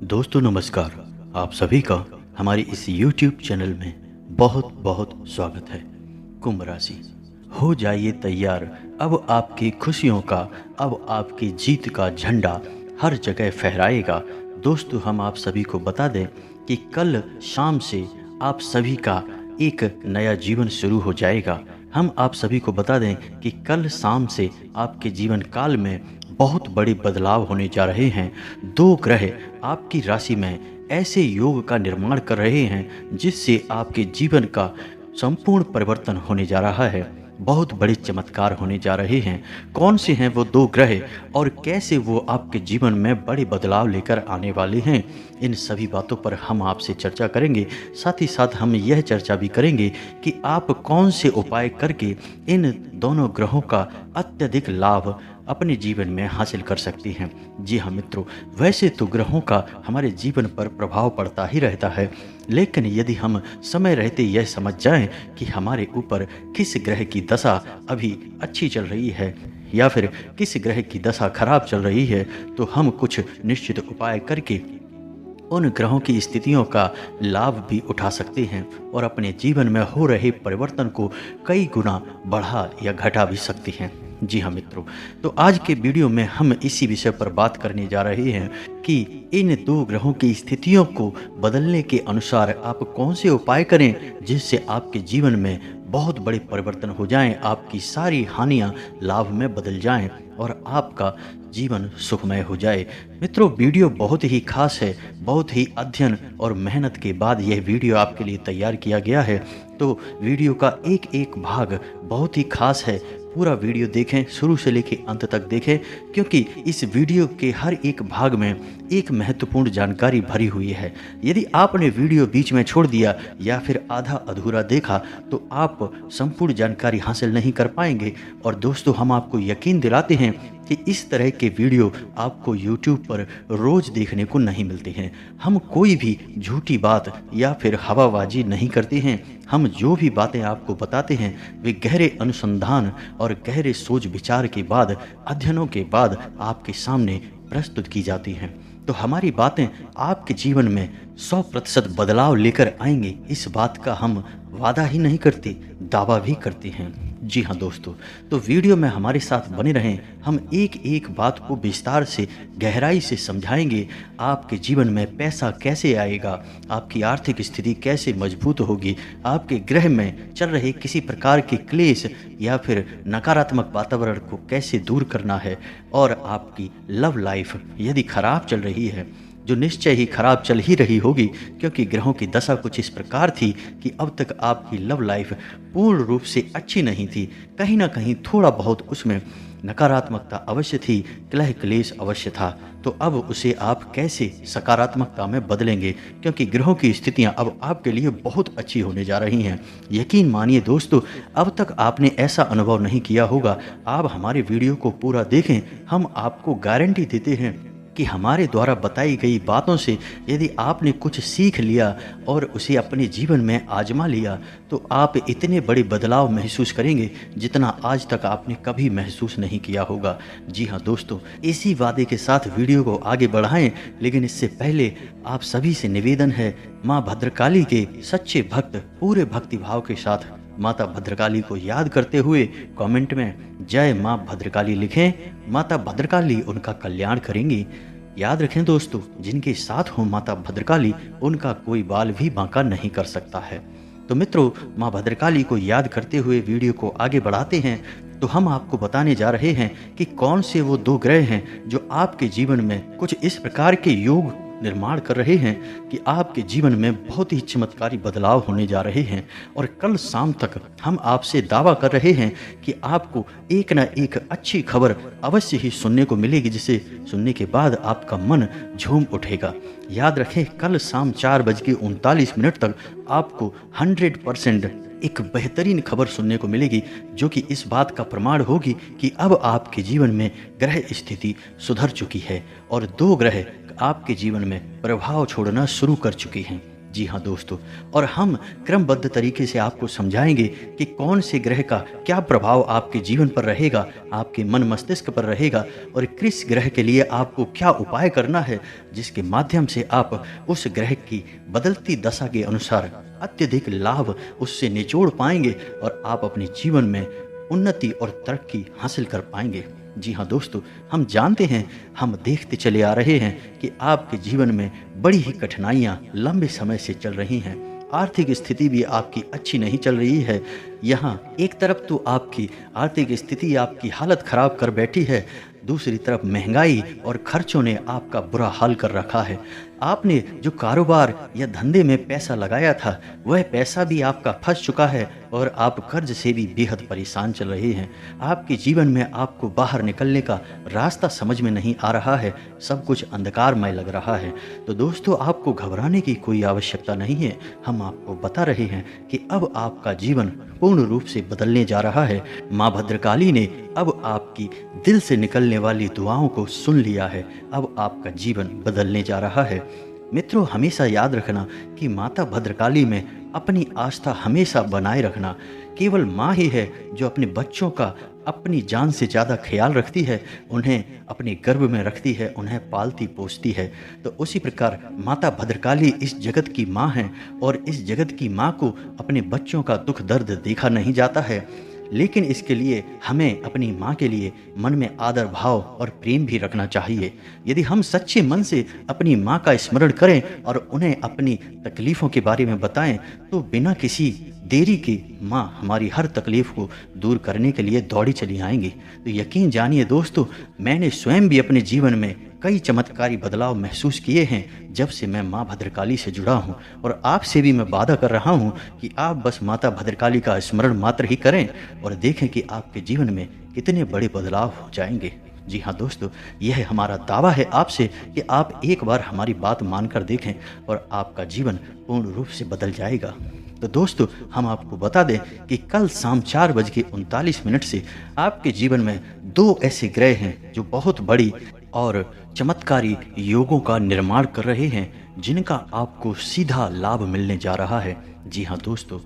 दोस्तों नमस्कार। आप सभी का हमारे इस YouTube चैनल में बहुत बहुत स्वागत है। कुंभ राशि, हो जाइए तैयार। अब आपकी खुशियों का, अब आपकी जीत का झंडा हर जगह फहराएगा। दोस्तों हम आप सभी को बता दें कि कल शाम से आप सभी का एक नया जीवन शुरू हो जाएगा। हम आप सभी को बता दें कि कल शाम से आपके जीवन काल में बहुत बड़े बदलाव होने जा रहे हैं। दो ग्रह आपकी राशि में ऐसे योग का निर्माण कर रहे हैं जिससे आपके जीवन का संपूर्ण परिवर्तन होने जा रहा है। बहुत बड़े चमत्कार होने जा रहे हैं। कौन से हैं वो दो ग्रह और कैसे वो आपके जीवन में बड़े बदलाव लेकर आने वाले हैं, इन सभी बातों पर हम आपसे चर्चा करेंगे। साथ ही साथ हम यह चर्चा भी करेंगे कि आप कौन से उपाय करके इन दोनों ग्रहों का अत्यधिक लाभ अपने जीवन में हासिल कर सकती हैं। जी हाँ मित्रों, वैसे तो ग्रहों का हमारे जीवन पर प्रभाव पड़ता ही रहता है, लेकिन यदि हम समय रहते यह समझ जाएं कि हमारे ऊपर किस ग्रह की दशा अभी अच्छी चल रही है या फिर किस ग्रह की दशा खराब चल रही है, तो हम कुछ निश्चित उपाय करके उन ग्रहों की स्थितियों का लाभ भी उठा सकते हैं और अपने जीवन में हो रहे परिवर्तन को कई गुना बढ़ा या घटा भी सकते हैं। जी हाँ मित्रों, तो आज के वीडियो में हम इसी विषय पर बात करने जा रहे हैं कि इन दो ग्रहों की स्थितियों को बदलने के अनुसार आप कौन से उपाय करें जिससे आपके जीवन में बहुत बड़े परिवर्तन हो जाएं, आपकी सारी हानियां लाभ में बदल जाएं और आपका जीवन सुखमय हो जाए। मित्रों वीडियो बहुत ही खास है, बहुत ही अध्ययन और मेहनत के बाद यह वीडियो आपके लिए तैयार किया गया है। तो वीडियो का एक एक भाग बहुत ही खास है। पूरा वीडियो देखें, शुरू से लेकर अंत तक देखें, क्योंकि इस वीडियो के हर एक भाग में एक महत्वपूर्ण जानकारी भरी हुई है। यदि आपने वीडियो बीच में छोड़ दिया या फिर आधा अधूरा देखा तो आप संपूर्ण जानकारी हासिल नहीं कर पाएंगे। और दोस्तों हम आपको यकीन दिलाते हैं कि इस तरह के वीडियो आपको YouTube पर रोज़ देखने को नहीं मिलते हैं। हम कोई भी झूठी बात या फिर हवाबाजी नहीं करते हैं। हम जो भी बातें आपको बताते हैं वे गहरे अनुसंधान और गहरे सोच विचार के बाद, अध्ययनों के बाद आपके सामने प्रस्तुत की जाती हैं। तो हमारी बातें आपके जीवन में 100% बदलाव लेकर आएंगे, इस बात का हम वादा ही नहीं करते, दावा भी करते हैं। जी हाँ दोस्तों, तो वीडियो में हमारे साथ बने रहें। हम एक एक बात को विस्तार से, गहराई से समझाएंगे। आपके जीवन में पैसा कैसे आएगा, आपकी आर्थिक स्थिति कैसे मजबूत होगी, आपके ग्रह में चल रहे किसी प्रकार के क्लेश या फिर नकारात्मक वातावरण को कैसे दूर करना है, और आपकी लव लाइफ यदि खराब चल रही है, जो निश्चय ही खराब चल ही रही होगी क्योंकि ग्रहों की दशा कुछ इस प्रकार थी कि अब तक आपकी लव लाइफ पूर्ण रूप से अच्छी नहीं थी, कहीं ना कहीं थोड़ा बहुत उसमें नकारात्मकता अवश्य थी, कलह क्लेश अवश्य था। तो अब उसे आप कैसे सकारात्मकता में बदलेंगे, क्योंकि ग्रहों की स्थितियां अब आपके लिए बहुत अच्छी होने जा रही हैं। यकीन मानिए दोस्तों, अब तक आपने ऐसा अनुभव नहीं किया होगा। आप हमारे वीडियो को पूरा देखें, हम आपको गारंटी देते हैं कि हमारे द्वारा बताई गई बातों से यदि आपने कुछ सीख लिया और उसे अपने जीवन में आजमा लिया तो आप इतने बड़े बदलाव महसूस करेंगे जितना आज तक आपने कभी महसूस नहीं किया होगा। जी हाँ दोस्तों, इसी वादे के साथ वीडियो को आगे बढ़ाएं, लेकिन इससे पहले आप सभी से निवेदन है, माँ भद्रकाली के सच्चे भक्त पूरे भक्तिभाव के साथ माता भद्रकाली को याद करते हुए कमेंट में जय माँ भद्रकाली लिखें। माता भद्रकाली उनका कल्याण करेंगी। याद रखें दोस्तों, जिनके साथ हो माता भद्रकाली उनका कोई बाल भी बांका नहीं कर सकता है। तो मित्रों, माँ भद्रकाली को याद करते हुए वीडियो को आगे बढ़ाते हैं। तो हम आपको बताने जा रहे हैं कि कौन से वो दो ग्रह हैं जो आपके जीवन में कुछ इस प्रकार के योग निर्माण कर रहे हैं कि आपके जीवन में बहुत ही चमत्कारी बदलाव होने जा रहे हैं। और कल शाम तक हम आपसे दावा कर रहे हैं कि आपको एक ना एक अच्छी खबर अवश्य ही सुनने को मिलेगी, जिसे सुनने के बाद आपका मन झूम उठेगा। याद रखें, कल शाम 4:39 तक आपको 100% एक बेहतरीन खबर सुनने को मिलेगी, जो कि इस बात का प्रमाण होगी कि अब आपके जीवन में ग्रह स्थिति सुधर चुकी है और दो ग्रह आपके जीवन में प्रभाव छोड़ना शुरू कर चुकी हैं। जी हाँ दोस्तों, और हम क्रमबद्ध तरीके से आपको समझाएंगे कि कौन से ग्रह का क्या प्रभाव आपके जीवन पर रहेगा, आपके मन मस्तिष्क पर रहेगा, और किस ग्रह के लिए आपको क्या उपाय करना है, जिसके माध्यम से आप उस ग्रह की बदलती दशा के अनुसार अत्यधिक लाभ उससे निचोड़ पाएंगे और आप अपने जीवन में उन्नति और तरक्की हासिल कर पाएंगे। जी हाँ दोस्तों, हम जानते हैं, हम देखते चले आ रहे हैं कि आपके जीवन में बड़ी ही कठिनाइयाँ लंबे समय से चल रही हैं। आर्थिक स्थिति भी आपकी अच्छी नहीं चल रही है। यहाँ एक तरफ तो आपकी आर्थिक स्थिति आपकी हालत खराब कर बैठी है, दूसरी तरफ महंगाई और खर्चों ने आपका बुरा हाल कर रखा है। आपने जो कारोबार या धंधे में पैसा लगाया था, वह पैसा भी आपका फंस चुका है और आप कर्ज से भी बेहद परेशान चल रहे हैं। आपके जीवन में आपको बाहर निकलने का रास्ता समझ में नहीं आ रहा है, सब कुछ अंधकारमय लग रहा है। तो दोस्तों, आपको घबराने की कोई आवश्यकता नहीं है। हम आपको बता रहे हैं कि अब आपका जीवन पूर्ण रूप से बदलने जा रहा है। माँ भद्रकाली ने अब आपकी दिल से निकलने वाली दुआओं को सुन लिया है। अब आपका जीवन बदलने जा रहा है। मित्रों, हमेशा याद रखना कि माता भद्रकाली में अपनी आस्था हमेशा बनाए रखना। केवल माँ ही है जो अपने बच्चों का अपनी जान से ज़्यादा ख्याल रखती है, उन्हें अपने गर्भ में रखती है, उन्हें पालती पोसती है। तो उसी प्रकार माता भद्रकाली इस जगत की माँ हैं और इस जगत की माँ को अपने बच्चों का दुख दर्द देखा नहीं जाता है। लेकिन इसके लिए हमें अपनी माँ के लिए मन में आदर भाव और प्रेम भी रखना चाहिए। यदि हम सच्चे मन से अपनी माँ का स्मरण करें और उन्हें अपनी तकलीफ़ों के बारे में बताएं, तो बिना किसी देरी के माँ हमारी हर तकलीफ़ को दूर करने के लिए दौड़ी चली आएंगी। तो यकीन जानिए दोस्तों, मैंने स्वयं भी अपने जीवन में कई चमत्कारी बदलाव महसूस किए हैं जब से मैं माँ भद्रकाली से जुड़ा हूँ। और आपसे भी मैं वादा कर रहा हूँ कि आप बस माता भद्रकाली का स्मरण मात्र ही करें और देखें कि आपके जीवन में कितने बड़े बदलाव हो जाएंगे। जी हाँ दोस्तों, यह हमारा दावा है आपसे कि आप एक बार हमारी बात मानकर देखें और आपका जीवन पूर्ण रूप से बदल जाएगा। तो दोस्तों, हम आपको बता दें कि कल शाम 4:39 से आपके जीवन में 2 ऐसे ग्रह हैं जो बहुत बड़ी और चमत्कारी योगों का निर्माण कर रहे हैं, जिनका आपको सीधा लाभ मिलने जा रहा है। जी हाँ दोस्तों,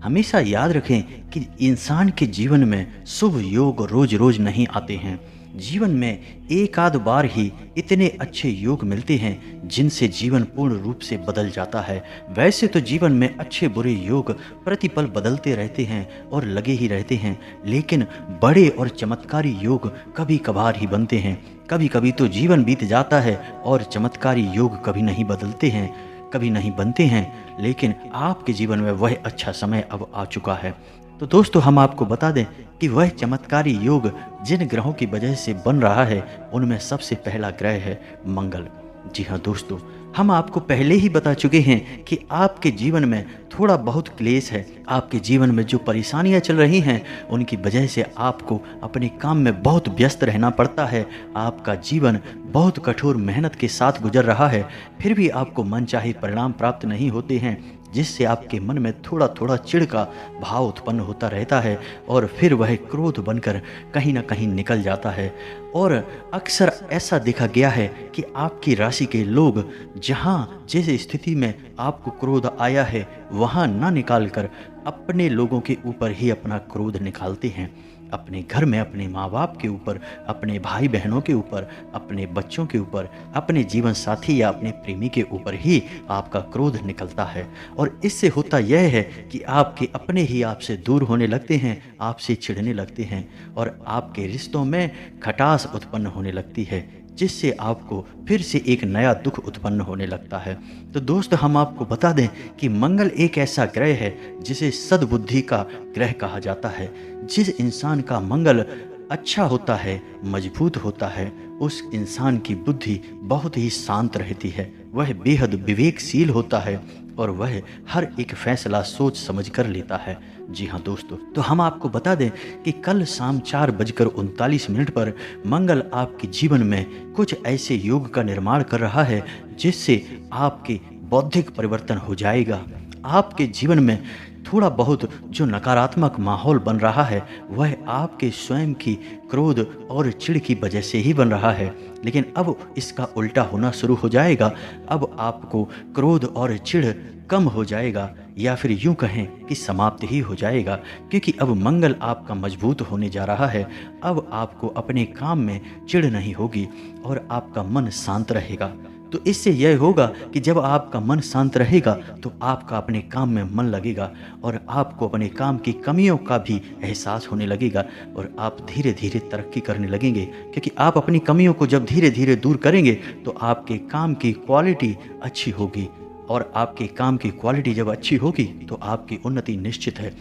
हमेशा याद रखें कि इंसान के जीवन में शुभ योग रोज रोज नहीं आते हैं। जीवन में एक आध बार ही इतने अच्छे योग मिलते हैं जिनसे जीवन पूर्ण रूप से बदल जाता है। वैसे तो जीवन में अच्छे बुरे योग प्रतिपल बदलते रहते हैं और लगे ही रहते हैं, लेकिन बड़े और चमत्कारी योग कभी कभार ही बनते हैं। कभी कभी तो जीवन बीत जाता है और चमत्कारी योग कभी नहीं बदलते हैं, कभी नहीं बनते हैं। लेकिन आपके जीवन में वह अच्छा समय अब आ चुका है। तो दोस्तों, हम आपको बता दें कि वह चमत्कारी योग जिन ग्रहों की वजह से बन रहा है, उनमें सबसे पहला ग्रह है मंगल। जी हाँ दोस्तों, हम आपको पहले ही बता चुके हैं कि आपके जीवन में थोड़ा बहुत क्लेश है। आपके जीवन में जो परेशानियां चल रही हैं, उनकी वजह से आपको अपने काम में बहुत व्यस्त रहना पड़ता है। आपका जीवन बहुत कठोर मेहनत के साथ गुजर रहा है, फिर भी आपको मनचाहे परिणाम प्राप्त नहीं होते हैं, जिससे आपके मन में थोड़ा थोड़ा चिढ़ का भाव उत्पन्न होता रहता है और फिर वह क्रोध बनकर कहीं ना कहीं निकल जाता है। और अक्सर ऐसा देखा गया है कि आपकी राशि के लोग जहाँ जिस स्थिति में आपको क्रोध आया है, वहाँ ना निकाल कर अपने लोगों के ऊपर ही अपना क्रोध निकालते हैं। अपने घर में अपने माँ बाप के ऊपर, अपने भाई बहनों के ऊपर, अपने बच्चों के ऊपर, अपने जीवन साथी या अपने प्रेमी के ऊपर ही आपका क्रोध निकलता है। और इससे होता यह है कि आपके अपने ही आपसे दूर होने लगते हैं, आपसे चिढ़ने लगते हैं और आपके रिश्तों में खटास उत्पन्न होने लगती है, जिससे आपको फिर से एक नया दुख उत्पन्न होने लगता है। तो दोस्त, हम आपको बता दें कि मंगल एक ऐसा ग्रह है जिसे सद्बुद्धि का ग्रह कहा जाता है। जिस इंसान का मंगल अच्छा होता है, मजबूत होता है, उस इंसान की बुद्धि बहुत ही शांत रहती है, वह बेहद विवेकशील होता है और वह हर एक फैसला सोच समझ कर लेता है। जी हाँ दोस्तों, तो हम आपको बता दें कि कल शाम 4:39 पर मंगल आपके जीवन में कुछ ऐसे योग का निर्माण कर रहा है जिससे आपके बौद्धिक परिवर्तन हो जाएगा। आपके जीवन में थोड़ा बहुत जो नकारात्मक माहौल बन रहा है वह आपके स्वयं की क्रोध और चिढ़ की वजह से ही बन रहा है। लेकिन अब इसका उल्टा होना शुरू हो जाएगा। अब आपको क्रोध और चिढ़ कम हो जाएगा, या फिर यूं कहें कि समाप्त ही हो जाएगा, क्योंकि अब मंगल आपका मजबूत होने जा रहा है। अब आपको अपने काम में चिढ़ नहीं होगी और आपका मन शांत रहेगा। तो इससे यह होगा कि जब आपका मन शांत रहेगा तो आपका अपने काम में मन लगेगा और आपको अपने काम की कमियों का भी एहसास होने लगेगा और आप धीरे धीरे तरक्की करने लगेंगे, क्योंकि आप अपनी कमियों को जब धीरे धीरे दूर करेंगे तो आपके काम की क्वालिटी अच्छी होगी, और आपके काम की क्वालिटी जब अच्छी होगी तो आपकी उन्नति निश्चित है।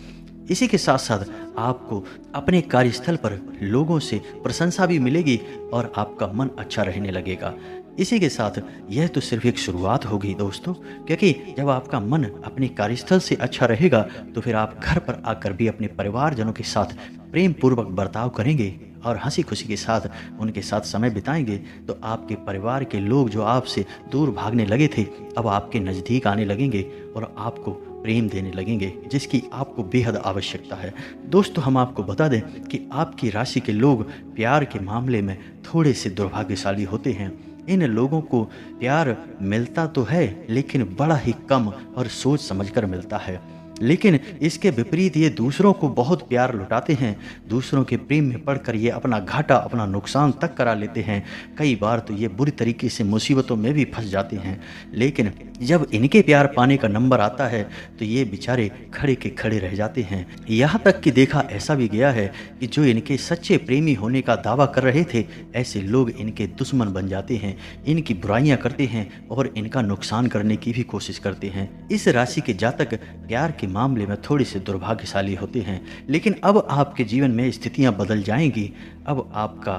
इसी के साथ साथ आपको अपने कार्यस्थल पर लोगों से प्रशंसा भी मिलेगी और आपका मन अच्छा रहने लगेगा। इसी के साथ यह तो सिर्फ एक शुरुआत होगी दोस्तों, क्योंकि जब आपका मन अपने कार्यस्थल से अच्छा रहेगा तो फिर आप घर पर आकर भी अपने परिवारजनों के साथ प्रेम पूर्वक बर्ताव करेंगे और हंसी खुशी के साथ उनके साथ समय बिताएंगे। तो आपके परिवार के लोग जो आपसे दूर भागने लगे थे अब आपके नज़दीक आने लगेंगे और आपको प्रेम देने लगेंगे, जिसकी आपको बेहद आवश्यकता है। दोस्तों, हम आपको बता दें कि आपकी राशि के लोग प्यार के मामले में थोड़े से दुर्भाग्यशाली होते हैं। इन लोगों को प्यार मिलता तो है लेकिन बड़ा ही कम और सोच समझकर मिलता है। लेकिन इसके विपरीत ये दूसरों को बहुत प्यार लुटाते हैं। दूसरों के प्रेम में पड़कर ये अपना घाटा, अपना नुकसान तक करा लेते हैं। कई बार तो ये बुरी तरीके से मुसीबतों में भी फंस जाते हैं। लेकिन जब इनके प्यार पाने का नंबर आता है तो ये बेचारे खड़े के खड़े रह जाते हैं। यहाँ तक कि देखा ऐसा भी गया है कि जो इनके सच्चे प्रेमी होने का दावा कर रहे थे ऐसे लोग इनके दुश्मन बन जाते हैं, इनकी बुराइयां करते हैं और इनका नुकसान करने की भी कोशिश करते हैं। इस राशि के जातक प्यार के मामले में थोड़े से दुर्भाग्यशाली होते हैं। लेकिन अब आपके जीवन में स्थितियां बदल जाएंगी। अब आपका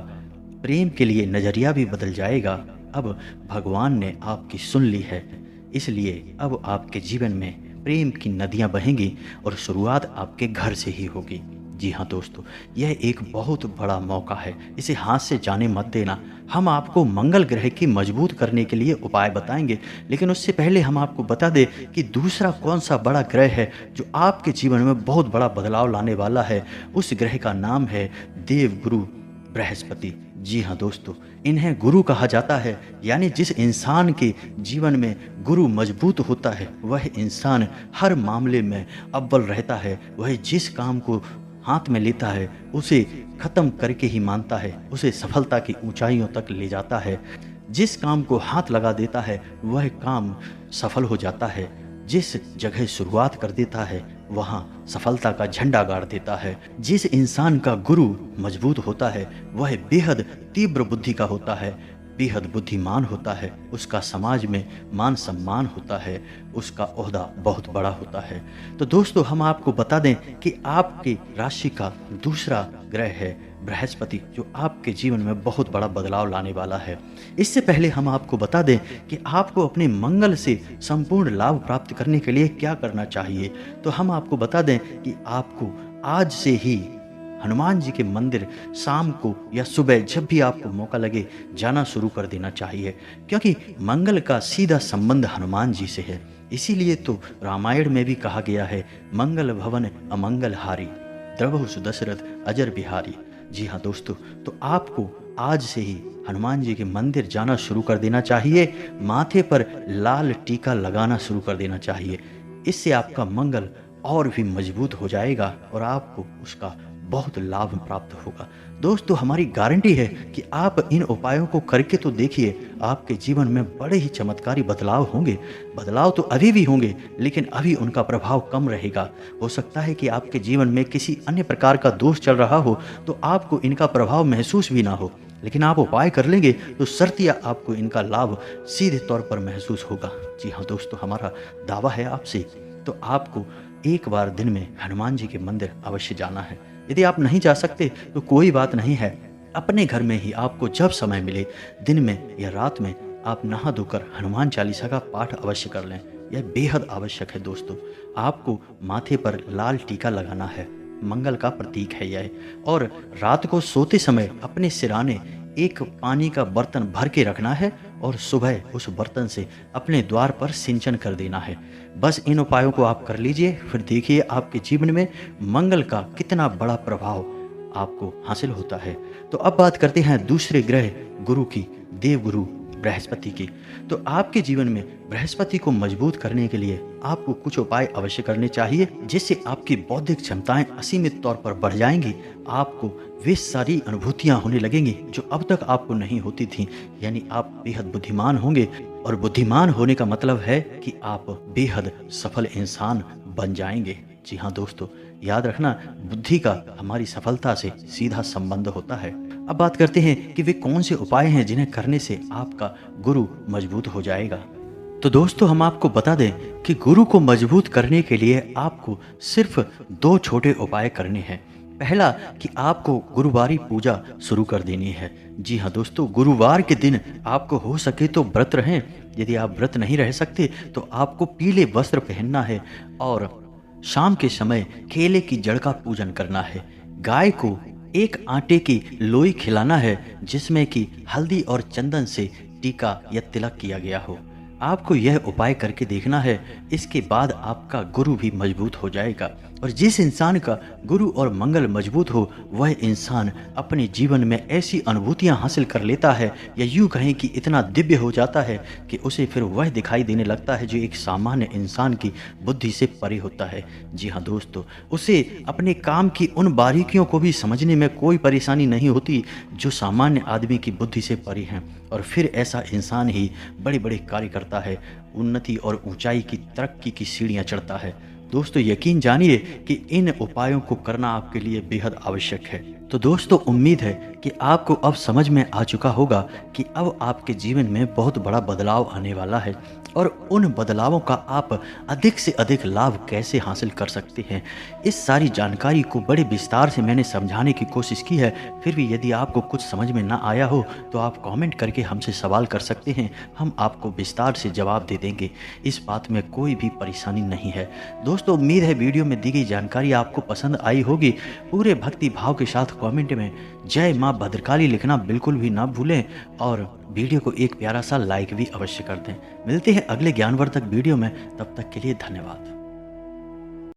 प्रेम के लिए नज़रिया भी बदल जाएगा। अब भगवान ने आपकी सुन ली है, इसलिए अब आपके जीवन में प्रेम की नदियां बहेंगी और शुरुआत आपके घर से ही होगी। जी हाँ दोस्तों, यह एक बहुत बड़ा मौका है, इसे हाथ से जाने मत देना। हम आपको मंगल ग्रह की मजबूत करने के लिए उपाय बताएंगे, लेकिन उससे पहले हम आपको बता दें कि दूसरा कौन सा बड़ा ग्रह है जो आपके जीवन में बहुत बड़ा बदलाव लाने वाला है। उस ग्रह का नाम है देवगुरु बृहस्पति। जी हाँ दोस्तों, इन्हें गुरु कहा जाता है, यानी जिस इंसान के जीवन में गुरु मजबूत होता है वह इंसान हर मामले में अव्वल रहता है। वह जिस काम को हाथ में लेता है उसे खत्म करके ही मानता है, उसे सफलता की ऊंचाइयों तक ले जाता है। जिस काम को हाथ लगा देता है वह काम सफल हो जाता है। जिस जगह शुरुआत कर देता है वहाँ सफलता का झंडा गाड़ देता है। जिस इंसान का गुरु मजबूत होता है वह बेहद तीव्र बुद्धि का होता है, बेहद बुद्धिमान होता है, उसका समाज में मान सम्मान होता है, उसका ओहदा बहुत बड़ा होता है। तो दोस्तों, हम आपको बता दें कि आपकी राशि का दूसरा ग्रह है बृहस्पति, जो आपके जीवन में बहुत बड़ा बदलाव लाने वाला है। इससे पहले हम आपको बता दें कि आपको अपने मंगल से संपूर्ण लाभ प्राप्त करने के लिए क्या करना चाहिए। तो हम आपको बता दें कि आपको आज से ही हनुमान जी के मंदिर शाम को या सुबह जब भी आपको मौका लगे जाना शुरू कर देना चाहिए, क्योंकि मंगल का सीधा संबंध हनुमान जी से है। इसीलिए तो रामायण में भी कहा गया है, मंगल भवन अमंगल हारी, द्रवहु सुदशरथ अजर बिहारी। जी हाँ दोस्तों, तो आपको आज से ही हनुमान जी के मंदिर जाना शुरू कर देना चाहिए, माथे पर लाल टीका लगाना शुरू कर देना चाहिए। इससे आपका मंगल और भी मजबूत हो जाएगा और आपको उसका बहुत लाभ प्राप्त होगा। दोस्तों, हमारी गारंटी है कि आप इन उपायों को करके तो देखिए, आपके जीवन में बड़े ही चमत्कारी बदलाव होंगे। बदलाव तो अभी भी होंगे, लेकिन अभी उनका प्रभाव कम रहेगा। हो सकता है कि आपके जीवन में किसी अन्य प्रकार का दोष चल रहा हो तो आपको इनका प्रभाव महसूस भी ना हो, लेकिन आप उपाय कर लेंगे तो शर्तिया आपको इनका लाभ सीधे तौर पर महसूस होगा। जी हाँ दोस्तों, हमारा दावा है आपसे। तो आपको एक बार दिन में हनुमान जी के मंदिर अवश्य जाना है। यदि आप नहीं जा सकते तो कोई बात नहीं है, अपने घर में ही आपको जब समय मिले, दिन में या रात में, आप नहा धोकर हनुमान चालीसा का पाठ अवश्य कर लें। यह बेहद आवश्यक है दोस्तों। आपको माथे पर लाल टीका लगाना है, मंगल का प्रतीक है यह। और रात को सोते समय अपने सिराने एक पानी का बर्तन भर के रखना है और सुबह उस बर्तन से अपने द्वार पर सिंचन कर देना है। बस इन उपायों को आप कर लीजिए, फिर देखिए आपके जीवन में मंगल का कितना बड़ा प्रभाव आपको हासिल होता है। तो अब बात करते हैं दूसरे ग्रह गुरु की, देवगुरु बृहस्पति की। तो आपके जीवन में बृहस्पति को मजबूत करने के लिए आपको कुछ उपाय अवश्य करने चाहिए, जिससे आपकी बौद्धिक क्षमताएं असीमित तौर पर बढ़ जाएंगी। आपको वे सारी अनुभूतियां होने लगेंगी जो अब तक आपको नहीं होती थी, यानी आप बेहद बुद्धिमान होंगे। और बुद्धिमान होने का मतलब है कि आप बेहद सफल इंसान बन जाएंगे। जी हाँ दोस्तों, याद रखना, बुद्धि का हमारी सफलता से सीधा संबंध होता है। अब बात करते हैं कि वे कौन से उपाय हैं जिन्हें करने से आपका गुरु मजबूत हो जाएगा। तो दोस्तों, हम आपको बता दें कि गुरु को मजबूत करने के लिए आपको सिर्फ 2 छोटे उपाय करने हैं। पहला कि आपको गुरुवारी पूजा शुरू कर देनी है। जी हाँ दोस्तों, गुरुवार के दिन आपको हो सके तो व्रत रहें। यदि आप व्रत नहीं रह सकते तो आपको पीले वस्त्र पहनना है और शाम के समय केले की जड़ का पूजन करना है। गाय को एक आटे की लोई खिलाना है जिसमें कि हल्दी और चंदन से टीका या तिलक किया गया हो। आपको यह उपाय करके देखना है, इसके बाद आपका गुरु भी मजबूत हो जाएगा। और जिस इंसान का गुरु और मंगल मजबूत हो, वह इंसान अपने जीवन में ऐसी अनुभूतियां हासिल कर लेता है, या यूं कहें कि इतना दिव्य हो जाता है कि उसे फिर वह दिखाई देने लगता है जो एक सामान्य इंसान की बुद्धि से परे होता है। जी हाँ दोस्तों, उसे अपने काम की उन बारीकियों को भी समझने में कोई परेशानी नहीं होती जो सामान्य आदमी की बुद्धि से परे हैं। और फिर ऐसा इंसान ही बड़े बड़े कार्य करता है, उन्नति और ऊंचाई की तरक्की की सीढ़ियां चढ़ता है। दोस्तों, यकीन जानिए कि इन उपायों को करना आपके लिए बेहद आवश्यक है। तो दोस्तों, उम्मीद है कि आपको अब समझ में आ चुका होगा कि अब आपके जीवन में बहुत बड़ा बदलाव आने वाला है और उन बदलावों का आप अधिक से अधिक लाभ कैसे हासिल कर सकते हैं। इस सारी जानकारी को बड़े विस्तार से मैंने समझाने की कोशिश की है। फिर भी यदि आपको कुछ समझ में ना आया हो तो आप कमेंट करके हमसे सवाल कर सकते हैं, हम आपको विस्तार से जवाब दे देंगे। इस बात में कोई भी परेशानी नहीं है। दोस्तों, उम्मीद है वीडियो में दी गई जानकारी आपको पसंद आई होगी। पूरे भक्ति भाव के साथ कमेंट में जय माँ भद्रकाली लिखना बिल्कुल भी ना भूलें और वीडियो को एक प्यारा सा लाइक भी अवश्य कर दें। मिलते हैं अगले ज्ञानवर्धक वीडियो में, तब तक के लिए धन्यवाद।